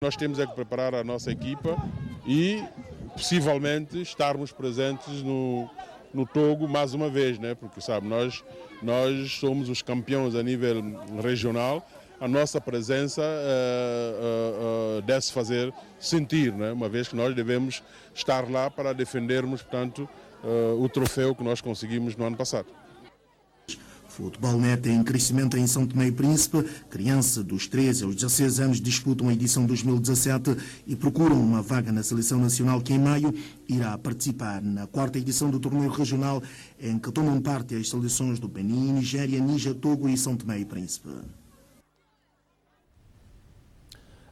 Nós temos é que preparar a nossa equipa e possivelmente estarmos presentes no Togo mais uma vez, né? Porque sabe, nós somos os campeões a nível regional, a nossa presença deve-se fazer sentir, né? Uma vez que nós devemos estar lá para defendermos, portanto, o troféu que nós conseguimos no ano passado. Futebol Net em crescimento em São Tomé e Príncipe. Crianças dos 13 aos 16 anos disputam a edição 2017 e procuram uma vaga na Seleção Nacional que em maio irá participar na 4ª edição do torneio regional em que tomam parte as seleções do Benin, Nigéria, Níger, Togo e São Tomé e Príncipe.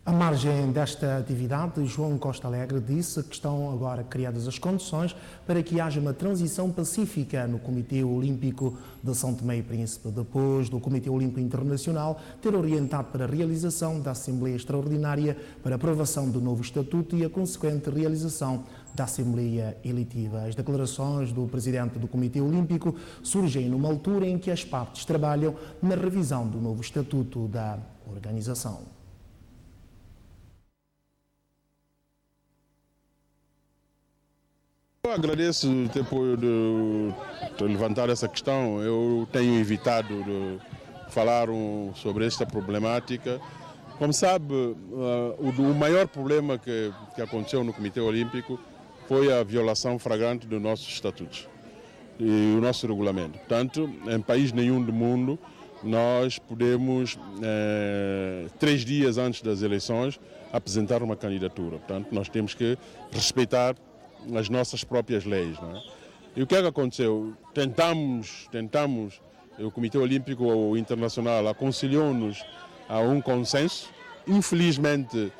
À margem desta atividade, João Costa Alegre disse que estão agora criadas as condições para que haja uma transição pacífica no Comitê Olímpico de São Tomé e Príncipe, depois do Comitê Olímpico Internacional ter orientado para a realização da Assembleia Extraordinária para aprovação do novo Estatuto e a consequente realização da Assembleia Eletiva. As declarações do presidente do Comitê Olímpico surgem numa altura em que as partes trabalham na revisão do novo Estatuto da organização. Eu agradeço o apoio de levantar essa questão. Eu tenho evitado de falar sobre esta problemática. Como sabe, o maior problema que aconteceu no Comitê Olímpico foi a violação flagrante dos nossos estatutos e o nosso regulamento. Portanto, em país nenhum do mundo, nós podemos, 3 dias antes das eleições, apresentar uma candidatura. Portanto, nós temos que respeitar as nossas próprias leis, não é? E o que é que aconteceu? Tentamos, o Comitê Olímpico Internacional aconselhou-nos a um consenso. Infelizmente,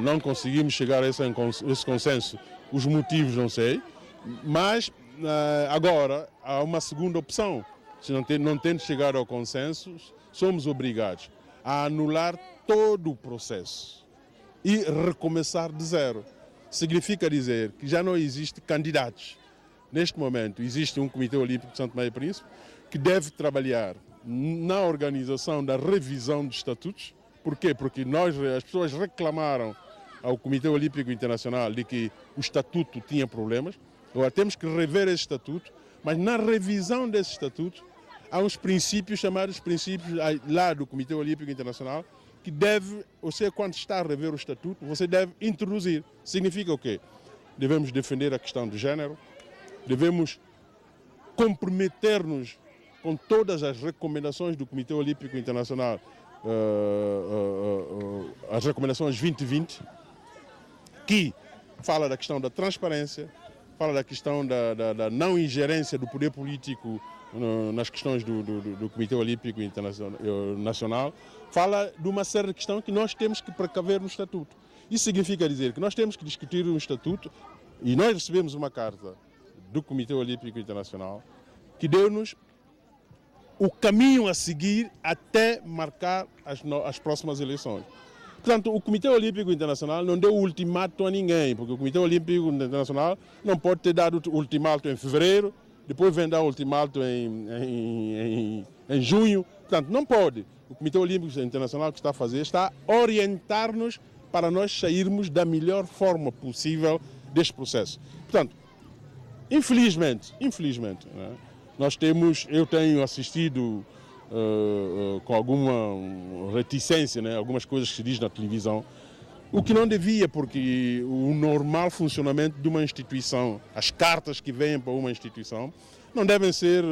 não conseguimos chegar a esse consenso. Os motivos não sei, mas agora há uma segunda opção. Se não tendo chegado ao consenso, somos obrigados a anular todo o processo e recomeçar de zero. Significa dizer que já não existe candidatos. Neste momento existe um Comitê Olímpico de São Tomé e Príncipe que deve trabalhar na organização da revisão dos estatutos. Por quê? Porque as pessoas reclamaram ao Comitê Olímpico Internacional de que o estatuto tinha problemas. Agora temos que rever esse estatuto, mas na revisão desse estatuto há uns princípios chamados princípios lá do Comitê Olímpico Internacional que deve, você quando está a rever o estatuto, você deve introduzir. Significa o quê? Devemos defender a questão do género, devemos comprometer-nos com todas as recomendações do Comitê Olímpico Internacional, as recomendações 2020, que fala da questão da transparência, fala da questão da não ingerência do poder político nas questões do Comitê Olímpico Nacional, fala de uma série de questões que nós temos que precaver no Estatuto. Isso significa dizer que nós temos que discutir um Estatuto e nós recebemos uma carta do Comitê Olímpico Internacional que deu-nos o caminho a seguir até marcar as próximas eleições. Portanto, o Comitê Olímpico Internacional não deu ultimato a ninguém, porque o Comitê Olímpico Internacional não pode ter dado ultimato em fevereiro, depois vem dar ultimato em junho. Portanto, não pode. O Comitê Olímpico Internacional o que está a fazer está a orientar-nos para nós sairmos da melhor forma possível deste processo. Portanto, infelizmente, né, eu tenho assistido com alguma reticência, né, algumas coisas que se diz na televisão, o que não devia, porque o normal funcionamento de uma instituição, as cartas que vêm para uma instituição, não devem ser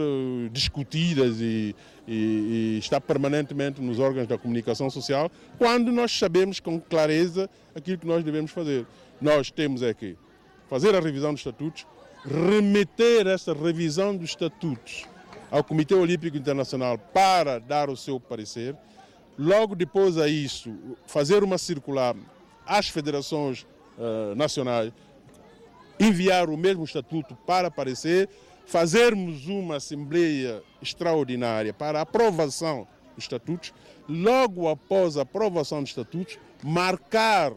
discutidas e estar permanentemente nos órgãos da comunicação social, quando nós sabemos com clareza aquilo que nós devemos fazer. Nós temos é que fazer a revisão dos estatutos, remeter essa revisão dos estatutos ao Comitê Olímpico Internacional para dar o seu parecer, logo depois a isso, fazer uma circular às federações nacionais, enviar o mesmo estatuto para parecer, fazermos uma Assembleia Extraordinária para a aprovação dos estatutos, logo após a aprovação dos estatutos, marcar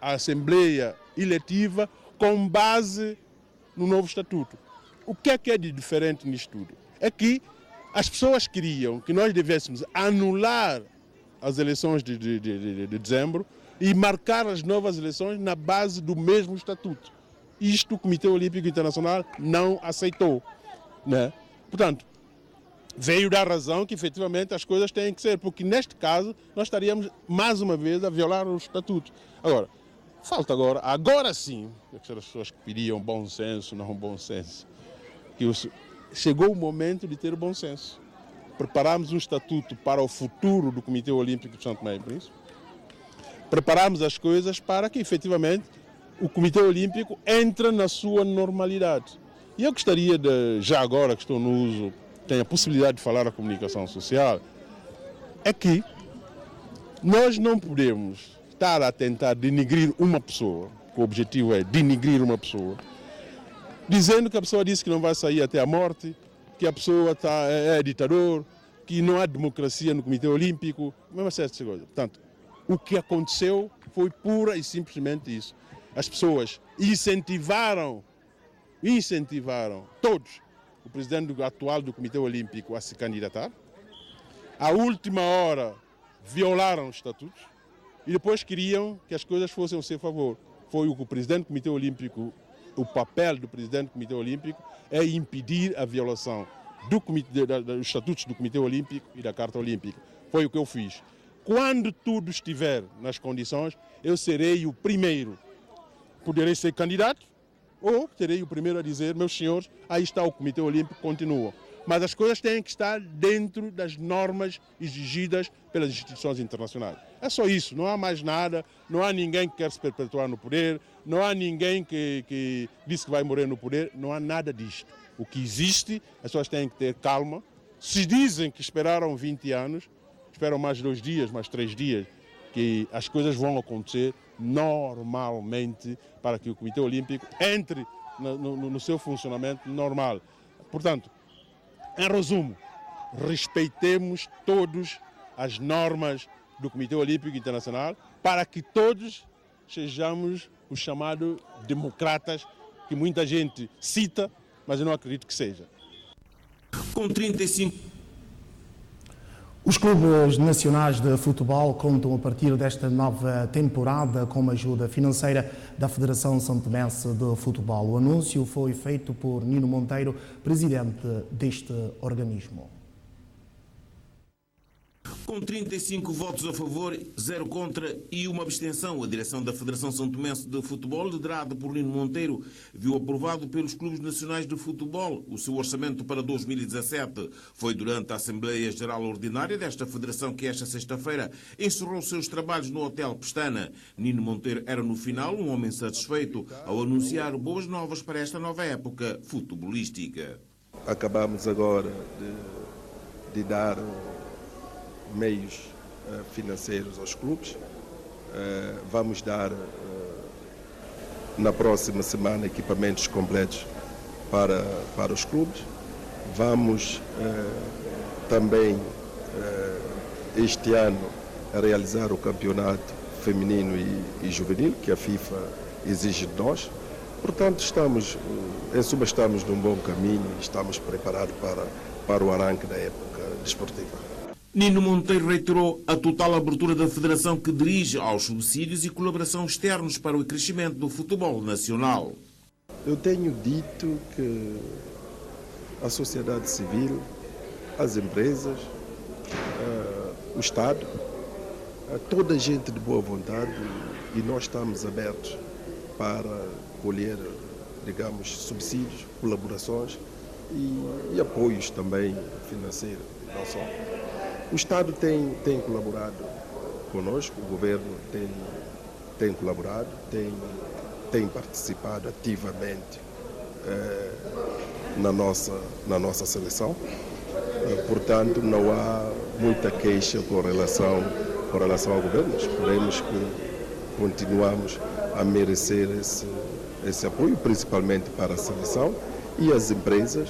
a Assembleia Eletiva com base no novo estatuto. O que é de diferente nisto tudo? É que as pessoas queriam que nós devêssemos anular as eleições de dezembro e marcar as novas eleições na base do mesmo estatuto. Isto o Comitê Olímpico Internacional não aceitou, né? Portanto, veio dar razão que efetivamente as coisas têm que ser, porque neste caso nós estaríamos mais uma vez a violar o estatuto. Agora, falta agora sim, as pessoas que pediam bom senso, não bom senso, que chegou o momento de ter bom senso. Preparamos um estatuto para o futuro do Comitê Olímpico de São Tomé e Príncipe, preparamos as coisas para que efetivamente o Comitê Olímpico entre na sua normalidade. E eu gostaria de, já agora que estou no uso, tenho a possibilidade de falar a comunicação social, é que nós não podemos estar a tentar denigrir uma pessoa, que o objetivo é denigrir uma pessoa, dizendo que a pessoa disse que não vai sair até a morte, que a pessoa é ditador, que não há democracia no Comitê Olímpico, mesmo certas coisas. Portanto, o que aconteceu foi pura e simplesmente isso. As pessoas incentivaram todos o presidente atual do Comitê Olímpico a se candidatar. À última hora, violaram os estatutos e depois queriam que as coisas fossem ao seu favor. Foi o que o presidente do Comitê Olímpico, o papel do presidente do Comitê Olímpico é impedir a violação dos estatutos do Comitê Olímpico e da Carta Olímpica. Foi o que eu fiz. Quando tudo estiver nas condições, eu serei o primeiro. Poderei ser candidato ou serei o primeiro a dizer, meus senhores, aí está o Comitê Olímpico, continua. Mas as coisas têm que estar dentro das normas exigidas pelas instituições internacionais. É só isso, não há mais nada, não há ninguém que quer se perpetuar no poder, não há ninguém que disse que vai morrer no poder, não há nada disto. O que existe, as pessoas têm que ter calma. Se dizem que esperaram 20 anos, esperam mais 2 dias, mais 3 dias, que as coisas vão acontecer normalmente para que o Comitê Olímpico entre no seu funcionamento normal. Portanto, em resumo, respeitemos todos as normas do Comitê Olímpico Internacional para que todos sejamos os chamados democratas, que muita gente cita, mas eu não acredito que seja. Com 35... Os clubes nacionais de futebol contam a partir desta nova temporada com uma ajuda financeira da Federação Santomense de Futebol. O anúncio foi feito por Nino Monteiro, presidente deste organismo. Com 35 votos a favor, 0 contra e 1 abstenção, a direção da Federação Santomense de Futebol, liderada por Nino Monteiro, viu aprovado pelos clubes nacionais de futebol o seu orçamento para 2017. Foi durante a Assembleia Geral Ordinária desta federação que esta sexta-feira encerrou seus trabalhos no Hotel Pestana. Nino Monteiro era no final um homem satisfeito ao anunciar boas novas para esta nova época futebolística. Acabamos agora de dar meios financeiros aos clubes. Vamos dar na próxima semana equipamentos completos para os clubes. Vamos também este ano realizar o campeonato feminino e juvenil que a FIFA exige de nós. Portanto, em suma, estamos num bom caminho e estamos preparados para o arranque da época desportiva. Nino Monteiro reiterou a total abertura da Federação que dirige aos subsídios e colaboração externos para o crescimento do futebol nacional. Eu tenho dito que a sociedade civil, as empresas, o Estado, toda a gente de boa vontade, e nós estamos abertos para colher, digamos, subsídios, colaborações e apoios também financeiros, não só. O Estado tem colaborado conosco, o Governo tem colaborado, tem participado ativamente na nossa seleção. Portanto, não há muita queixa com relação ao Governo. Esperemos que continuamos a merecer esse apoio, principalmente para a seleção e as empresas,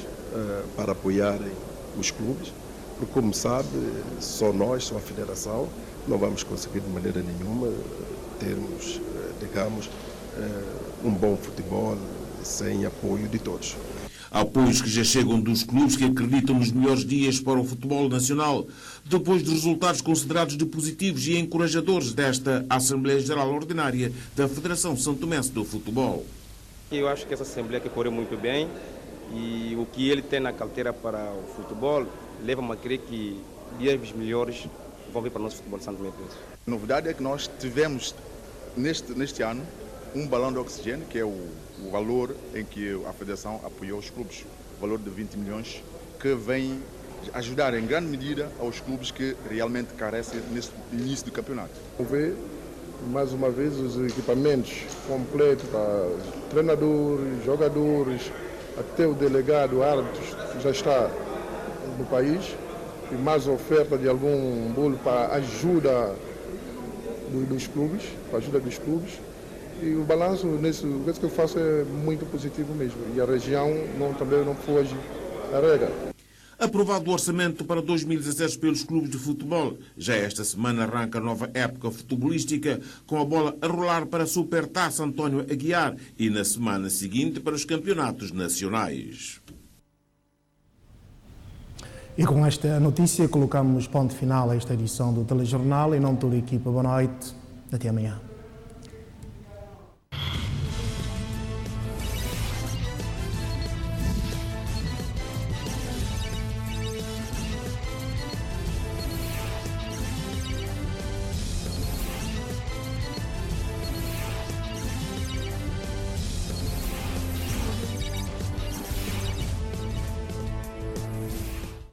para apoiarem os clubes. Porque, como sabe, só a Federação, não vamos conseguir de maneira nenhuma termos, digamos, um bom futebol sem apoio de todos. Apoios que já chegam dos clubes que acreditam nos melhores dias para o futebol nacional, depois dos resultados considerados de positivos e encorajadores desta Assembleia Geral Ordinária da Federação Santomense do Futebol. Eu acho que essa Assembleia que correu muito bem e o que ele tem na carteira para o futebol leva-me a crer que dias melhores vão vir para o nosso futebol de Santo Tomé e Príncipe. A novidade é que nós tivemos neste ano um balão de oxigênio, que é o valor em que a Federação apoiou os clubes, o valor de 20 milhões, que vem ajudar em grande medida aos clubes que realmente carecem nesse início do campeonato. Ver mais uma vez os equipamentos completos para treinadores, jogadores, até o delegado, árbitros, já está no país, e mais oferta de algum bolo para ajuda dos clubes, para ajuda dos clubes. E o balanço nesse que eu faço é muito positivo mesmo. E a região também não foge à regra. Aprovado o orçamento para 2017 pelos clubes de futebol, já esta semana arranca a nova época futebolística com a bola a rolar para a Supertaça António Aguiar e na semana seguinte para os campeonatos nacionais. E com esta notícia colocamos ponto final a esta edição do Telejornal. Em nome de toda a equipa, boa noite. Até amanhã.